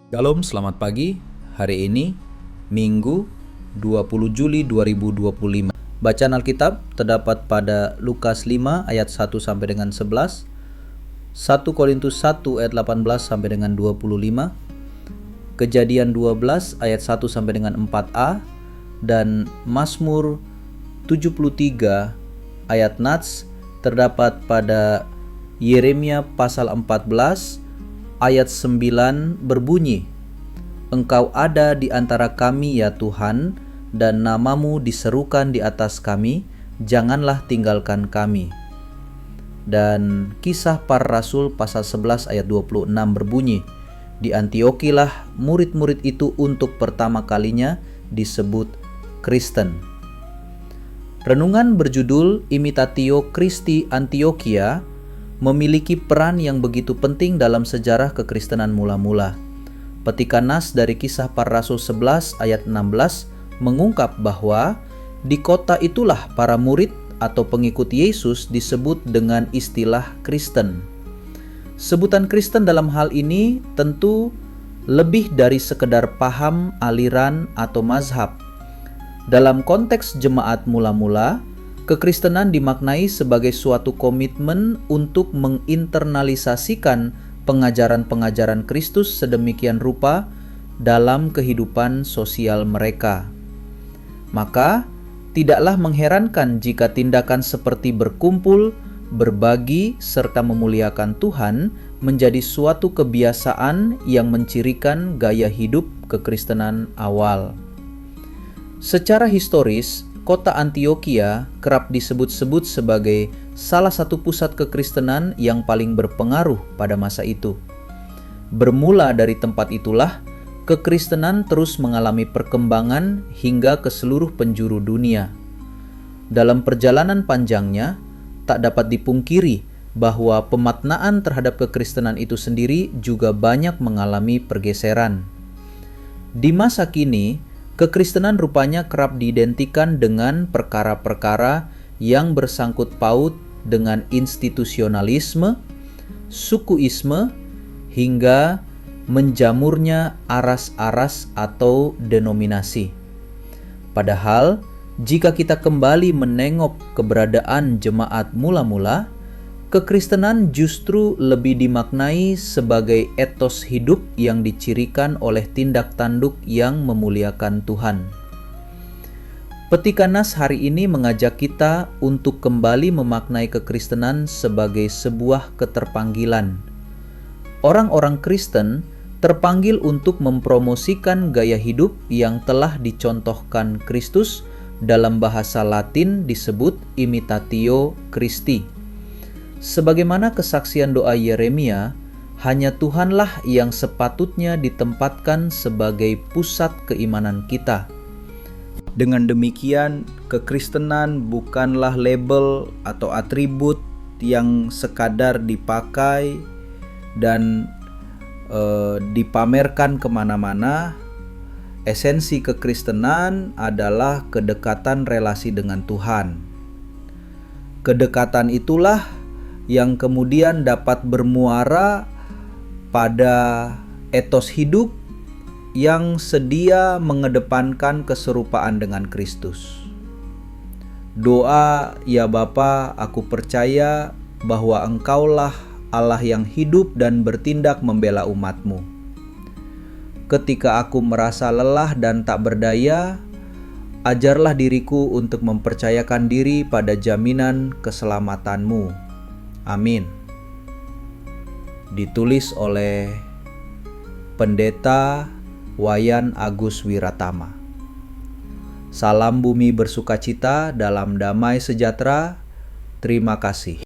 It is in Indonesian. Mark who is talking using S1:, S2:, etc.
S1: Shalom, selamat pagi. Hari ini Minggu 20 Juli 2025. Bacaan Alkitab terdapat pada Lukas 5 ayat 1 sampai dengan 11, 1 Korintus 1 ayat 18 sampai dengan 25, Kejadian 12 ayat 1 sampai dengan 4a, dan Mazmur 73 ayat Nats terdapat pada Yeremia pasal 14 ayat 9 berbunyi, Engkau ada di antara kami ya Tuhan, dan namamu diserukan di atas kami, janganlah tinggalkan kami. Dan Kisah Para Rasul pasal 11 ayat 26 berbunyi, di Antiokilah murid-murid itu untuk pertama kalinya disebut Kristen. Renungan berjudul Imitatio Christi Antiochia memiliki peran yang begitu penting dalam sejarah kekristenan mula-mula. Petikan nas dari Kisah Para Rasul 11 ayat 16 mengungkap bahwa di kota itulah para murid atau pengikut Yesus disebut dengan istilah Kristen. Sebutan Kristen dalam hal ini tentu lebih dari sekedar paham, aliran, atau mazhab. Dalam konteks jemaat mula-mula, kekristenan dimaknai sebagai suatu komitmen untuk menginternalisasikan pengajaran-pengajaran Kristus sedemikian rupa dalam kehidupan sosial mereka. Maka, tidaklah mengherankan jika tindakan seperti berkumpul, berbagi, serta memuliakan Tuhan menjadi suatu kebiasaan yang mencirikan gaya hidup kekristenan awal. Secara historis, kota Antiochia kerap disebut-sebut sebagai salah satu pusat kekristenan yang paling berpengaruh pada masa itu. Bermula dari tempat itulah, kekristenan terus mengalami perkembangan hingga ke seluruh penjuru dunia. Dalam perjalanan panjangnya, tak dapat dipungkiri bahwa pemaknaan terhadap kekristenan itu sendiri juga banyak mengalami pergeseran. Di masa kini, kekristenan rupanya kerap diidentikan dengan perkara-perkara yang bersangkut paut dengan institusionalisme, sukuisme, hingga menjamurnya aras-aras atau denominasi. Padahal, jika kita kembali menengok keberadaan jemaat mula-mula, kekristenan justru lebih dimaknai sebagai etos hidup yang dicirikan oleh tindak tanduk yang memuliakan Tuhan. Petikan nas hari ini mengajak kita untuk kembali memaknai kekristenan sebagai sebuah keterpanggilan. Orang-orang Kristen terpanggil untuk mempromosikan gaya hidup yang telah dicontohkan Kristus, dalam bahasa Latin disebut Imitatio Christi. Sebagaimana kesaksian doa Yeremia, hanya Tuhanlah yang sepatutnya ditempatkan sebagai pusat keimanan kita. Dengan demikian, kekristenan bukanlah label atau atribut yang sekadar dipakai dan dipamerkan kemana-mana. Esensi kekristenan adalah kedekatan relasi dengan Tuhan. Kedekatan itulah yang kemudian dapat bermuara pada etos hidup yang sedia mengedepankan keserupaan dengan Kristus. Doa, ya Bapa, aku percaya bahwa Engkaulah Allah yang hidup dan bertindak membela umat-Mu. Ketika aku merasa lelah dan tak berdaya, ajarlah diriku untuk mempercayakan diri pada jaminan keselamatan-Mu. Amin. Ditulis oleh Pendeta Wayan Agus Wiratama. Salam bumi bersukacita dalam damai sejahtera. Terima kasih.